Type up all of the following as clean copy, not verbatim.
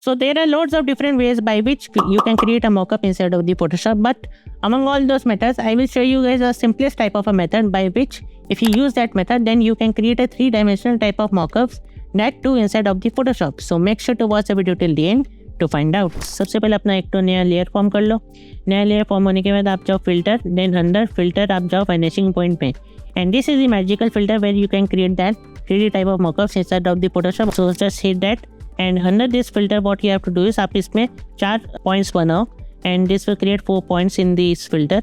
So there are loads of different ways by which you can create a mockup inside of the Photoshop, but among all those methods, I will show you guys the simplest type of a method by which if you use that method, then you can create a 3-dimensional type of mockups that too inside of the Photoshop. So make sure to watch the video till the end to find out. सबसे पहले अपना एक तो नया layer form कर लो। नया layer form होने के बाद आप जाओ फिल्टर, देन अंडर फिल्टर आप जाओ वैनिशिंग पॉइंट पे, and this is the magical filter where you can create that 3D type of mockups inside of the Photoshop. So just hit that, and under this filter what you have to do is आप इसमें 4 points बनाओ, and this will create 4 points in this filter.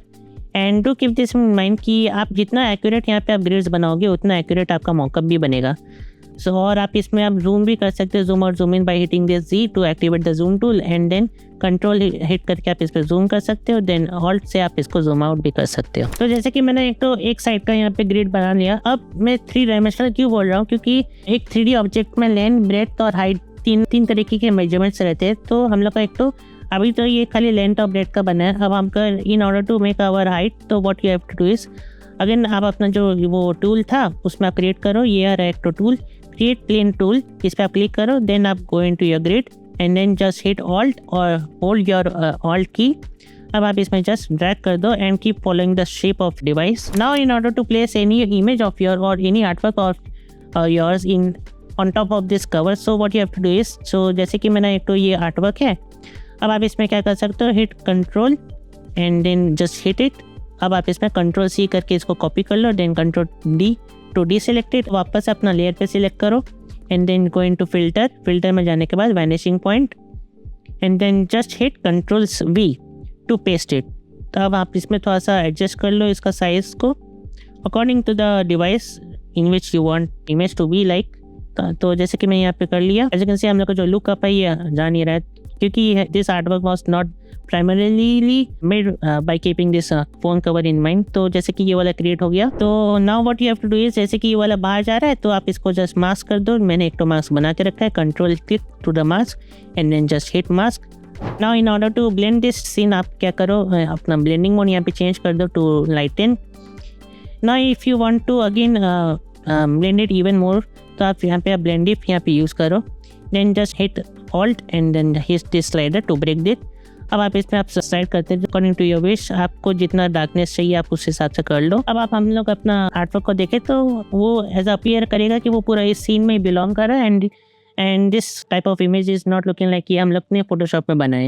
And do keep this in mind कि आप जितना accurate यहाँ पे आप grids बनाओगे उतना एक्यूरेट आपका मॉकअप भी बनेगा. सो और आप इसमें आप जूम भी कर सकते हो, जूम और zoom in by hitting this G to activate the zoom tool, and then control hit करके आप इस पर जूम कर सकते हो, देन ऑल्ट से आप इसको जूम आउट भी कर सकते हो. तो जैसे कि मैंने एक साइड का यहाँ पे ग्रिड बना लिया. अब मैं 3-डायमेंशनल क्यों बोल रहा हूँ, क्योंकि एक 3D ऑब्जेक्ट में लेंथ, ब्रेड्थ और हाइट तीन तरीके के मेजरमेंट्स रहते हैं. तो हम लोग का एक तो अभी तो ये खाली लेंथ और ब्रेड्थ का बना है. अब हमको in order to make our height, तो what you have to do is again आप अपना जो वो टूल था उसमें आप क्रिएट करो. ये है रेक्टो टूल, क्रिएट प्लेन टूल, इस पर आप क्लिक करो, देन आप go into your grid and then just hit alt और होल्ड योर ऑल्ट की. अब आप इसमें जस्ट ड्रैग कर दो and keep following the shape of device. Now in order to place any image of your or any artwork of yours in on top of this cover, so what you have to do is, सो जैसे कि मैंने एक तो ये artwork है. अब आप इसमें क्या कर सकते हो, hit control and then just hit it. अब आप इसमें कंट्रोल सी करके इसको कॉपी कर लो, then control D to deselect it. वापस अपना लेयर पे सिलेक्ट करो and then go into filter. Filter में जाने के बाद vanishing point and then just hit control V to paste it. तो अब आप इसमें थोड़ा सा एडजस्ट कर लो इसका साइज को according to the device in which you want image to be like. तो जैसे कि मैं यहाँ पे कर लिया. एज यू कैन सी हम लोग का जो लुक अप है ये जा नहीं रहा है, क्योंकि this artwork was not primarily made by keeping this phone cover in mind. तो जैसे कि ये वाला क्रिएट हो गया. तो now what you have to do is, जैसे कि ये वाला बाहर जा रहा है तो आप इसको जस्ट मास्क कर दो. मैंने एक तो मास्क बना के रखा है, control click to the mask and then just hit mask. Now in order to blend this scene आप क्या करो, अपना ब्लेंडिंग मोड यहाँ पे चेंज कर दो to lighten. Now if you want to again blend it even more, तो आप यहाँ पे ब्लेंड इफ यहाँ पे यूज़ करो, then just hit alt and then hit this slider to break it. अब आप इसमें आप स्लाइड करते हैं अकॉर्डिंग टू योर विश. आपको जितना डार्कनेस चाहिए आप उस हिसाब से कर लो. अब आप हम लोग अपना आर्टवर्क को देखें तो वो एज अपीयर करेगा कि वो पूरा इस सीन में बिलोंग कर रहा है, and this type of image is not looking like ये हम लोग ने फोटोशॉप में बनाए.